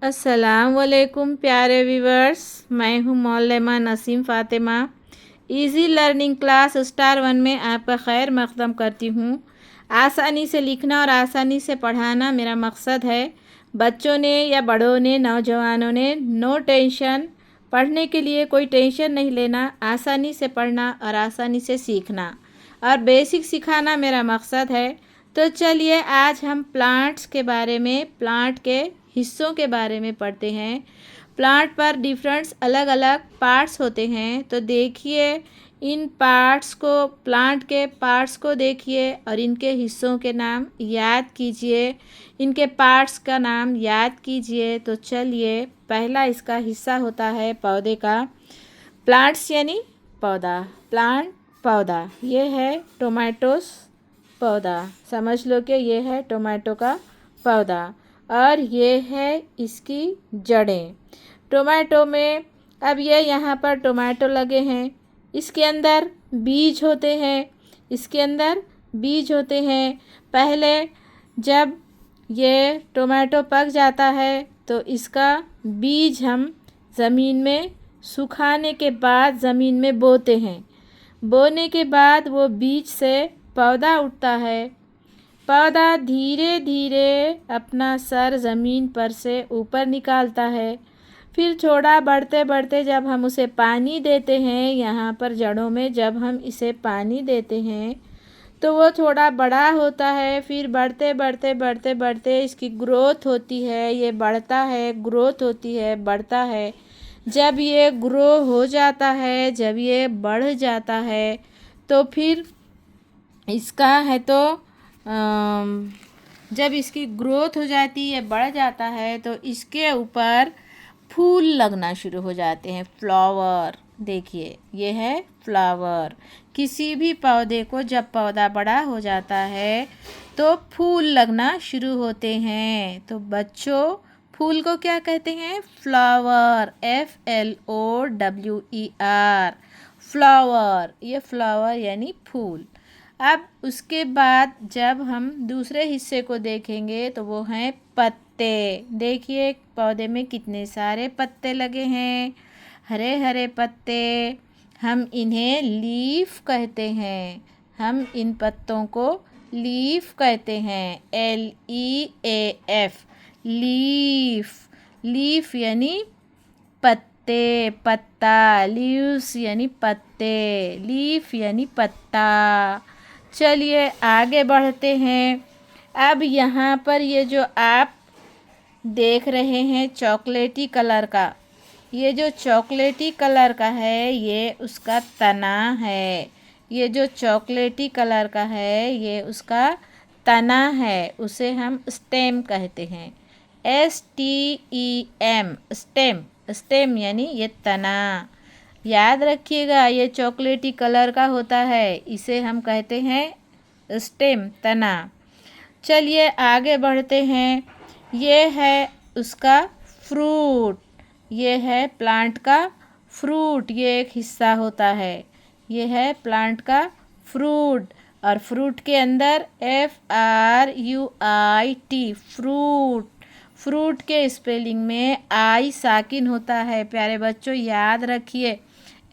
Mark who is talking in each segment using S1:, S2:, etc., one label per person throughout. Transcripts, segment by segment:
S1: अस्सलाम वालेकुम प्यारे व्यूवर्स, मैं हूँ मौलमा Naseem Fatima. Easy learning class star 1 में आपका खैर मक़दम करती हूँ। आसानी से लिखना और आसानी से पढ़ाना मेरा मकसद है। बच्चों ने या बड़ों ने, नौजवानों ने नो टेंशन, पढ़ने के लिए कोई टेंशन नहीं लेना। आसानी से पढ़ना और आसानी से सीखना और बेसिक सिखाना मेरा मकसद है। तो चलिए आज हम प्लांट्स के बारे में, प्लांट के हिस्सों के बारे में पढ़ते हैं। प्लांट पर डिफरेंट अलग अलग पार्ट्स होते हैं। तो देखिए इन पार्ट्स को, प्लांट के पार्ट्स को देखिए और इनके हिस्सों के नाम याद कीजिए, इनके पार्ट्स का नाम याद कीजिए। तो चलिए, पहला इसका हिस्सा होता है पौधे का। प्लांट्स यानी पौधा, प्लांट पौधा। ये है टोमेटोस पौधा, समझ लो कि ये है टोमेटो का पौधा और ये है इसकी जड़ें। टोमेटो में अब ये यहाँ पर टोमेटो लगे हैं, इसके अंदर बीज होते हैं, इसके अंदर बीज होते हैं। पहले जब ये टोमेटो पक जाता है तो इसका बीज हम ज़मीन में सुखाने के बाद ज़मीन में बोते हैं। बोने के बाद वो बीज से पौधा उठता है। पौधा धीरे धीरे अपना सर ज़मीन पर से ऊपर निकालता है। फिर थोड़ा बढ़ते बढ़ते जब हम उसे पानी देते हैं, यहाँ पर जड़ों में जब हम इसे पानी देते हैं तो वो थोड़ा बड़ा होता है। फिर बढ़ते बढ़ते बढ़ते बढ़ते इसकी ग्रोथ होती है, ये बढ़ता है, ग्रोथ होती है, बढ़ता है। जब ये ग्रो हो जाता है, जब ये बढ़ जाता है तो फिर इसका है तो जब इसकी ग्रोथ हो जाती है, बढ़ जाता है, तो इसके ऊपर फूल लगना शुरू हो जाते हैं, फ्लावर। देखिए ये है फ्लावर। किसी भी पौधे को जब पौधा बड़ा हो जाता है तो फूल लगना शुरू होते हैं। तो बच्चों, फूल को क्या कहते हैं? Flower, FLOWER, flower. ये फ्लावर यानी फूल। अब उसके बाद जब हम दूसरे हिस्से को देखेंगे तो वो हैं पत्ते। देखिए पौधे में कितने सारे पत्ते लगे हैं, हरे हरे पत्ते। हम इन्हें लीफ कहते हैं। हम इन पत्तों को लीफ कहते हैं, LEAF, लीफ। लीफ यानी पत्ते, पत्ता। लीव्स यानी पत्ते, लीफ यानी पत्ता। चलिए आगे बढ़ते हैं। अब यहाँ पर ये जो आप देख रहे हैं चॉकलेटी कलर का, ये जो चॉकलेटी कलर का है ये उसका तना है। ये जो चॉकलेटी कलर का है ये उसका तना है, उसे हम स्टेम कहते हैं, STEM, स्टेम। स्टेम यानी ये तना। याद रखिएगा, ये चॉकलेटी कलर का होता है, इसे हम कहते हैं स्टेम, तना। चलिए आगे बढ़ते हैं। ये है उसका फ्रूट, ये है प्लांट का फ्रूट, ये एक हिस्सा होता है। ये है प्लांट का फ्रूट और फ्रूट के अंदर FRUIT, फ्रूट। फ्रूट के स्पेलिंग में आई साकिन होता है। प्यारे बच्चों याद रखिए,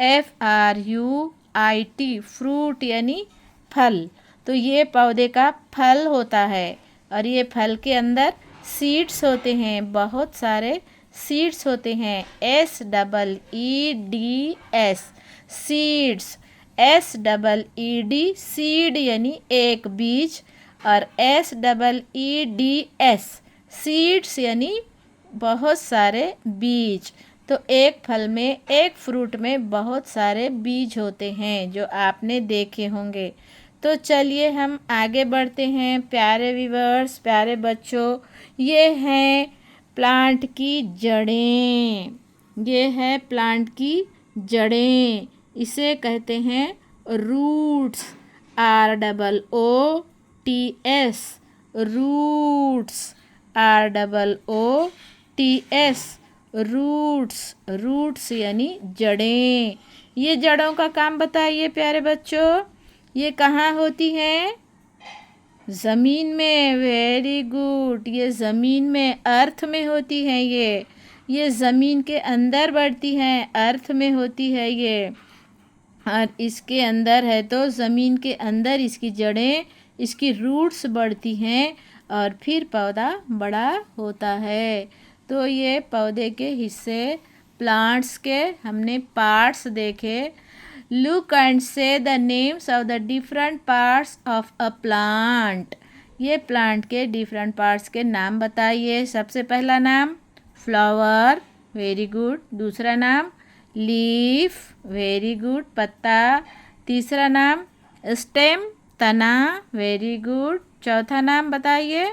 S1: FRUIT, फ्रूट यानी फल। तो ये पौधे का फल होता है और ये फल के अंदर सीड्स होते हैं, बहुत सारे सीड्स होते हैं, SEEDS, सीड्स। SEED, सीड यानी एक बीज, और SEEDS, सीड्स यानी बहुत सारे बीज। तो एक फल में, एक फ्रूट में बहुत सारे बीज होते हैं जो आपने देखे होंगे। तो चलिए हम आगे बढ़ते हैं। प्यारे व्यूअर्स, प्यारे बच्चों, ये हैं प्लांट की जड़ें। ये है प्लांट की जड़ें, इसे कहते हैं roots, ROOTS, roots, ROOTS, roots. Roots यानी जड़ें। ये जड़ों का काम बताइए प्यारे बच्चों, ये कहाँ होती हैं? ज़मीन में, वेरी गुड। ये ज़मीन में, अर्थ में होती है ये ज़मीन के अंदर बढ़ती हैं, अर्थ में होती है ये। और इसके अंदर है तो ज़मीन के अंदर इसकी जड़ें, इसकी रूट्स बढ़ती हैं और फिर पौधा बड़ा होता है। तो ये पौधे के हिस्से, प्लांट्स के हमने पार्ट्स देखे। लुक एंड से the names of the different parts of a plant. ये प्लांट के डिफरेंट पार्ट्स के नाम बताइए। सबसे पहला नाम फ्लावर, वेरी गुड। दूसरा नाम लीफ, वेरी गुड, पत्ता। तीसरा नाम स्टेम, तना, वेरी गुड। चौथा नाम बताइए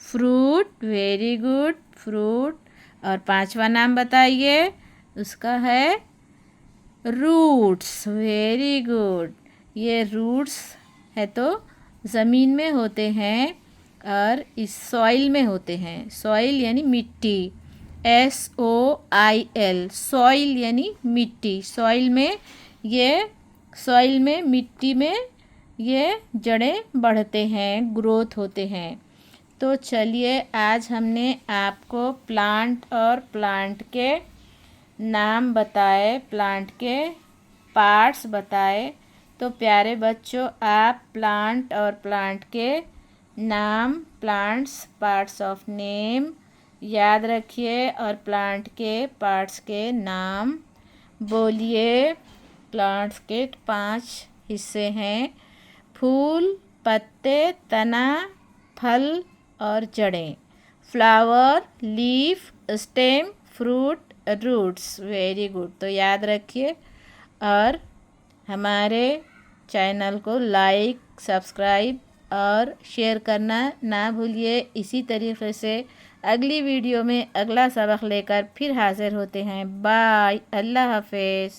S1: फ्रूट, वेरी गुड, फ्रूट। और पांचवा नाम बताइए, उसका है रूट्स, वेरी गुड। ये रूट्स है तो ज़मीन में होते हैं और इस सॉइल में होते हैं। सॉइल यानी मिट्टी, SOIL, सॉइल यानी मिट्टी। सॉइल में मिट्टी में ये जड़ें बढ़ते हैं, ग्रोथ होते हैं। तो चलिए आज हमने आपको प्लांट और प्लांट के नाम बताए, प्लांट के पार्ट्स बताए। तो प्यारे बच्चों, आप प्लांट और प्लांट के नाम, प्लांट्स, पार्ट्स ऑफ नेम याद रखिए और प्लांट के पार्ट्स के नाम बोलिए। प्लांट्स के 5 हिस्से हैं: फूल, पत्ते, तना, फल और जड़ें। Flower, leaf, stem, fruit, roots, very good. तो याद रखिए और हमारे चैनल को लाइक, सब्सक्राइब और शेयर करना ना भूलिए। इसी तरीके से अगली वीडियो में अगला सबक लेकर फिर हाजिर होते हैं। बाय, अल्लाह हाफिज़।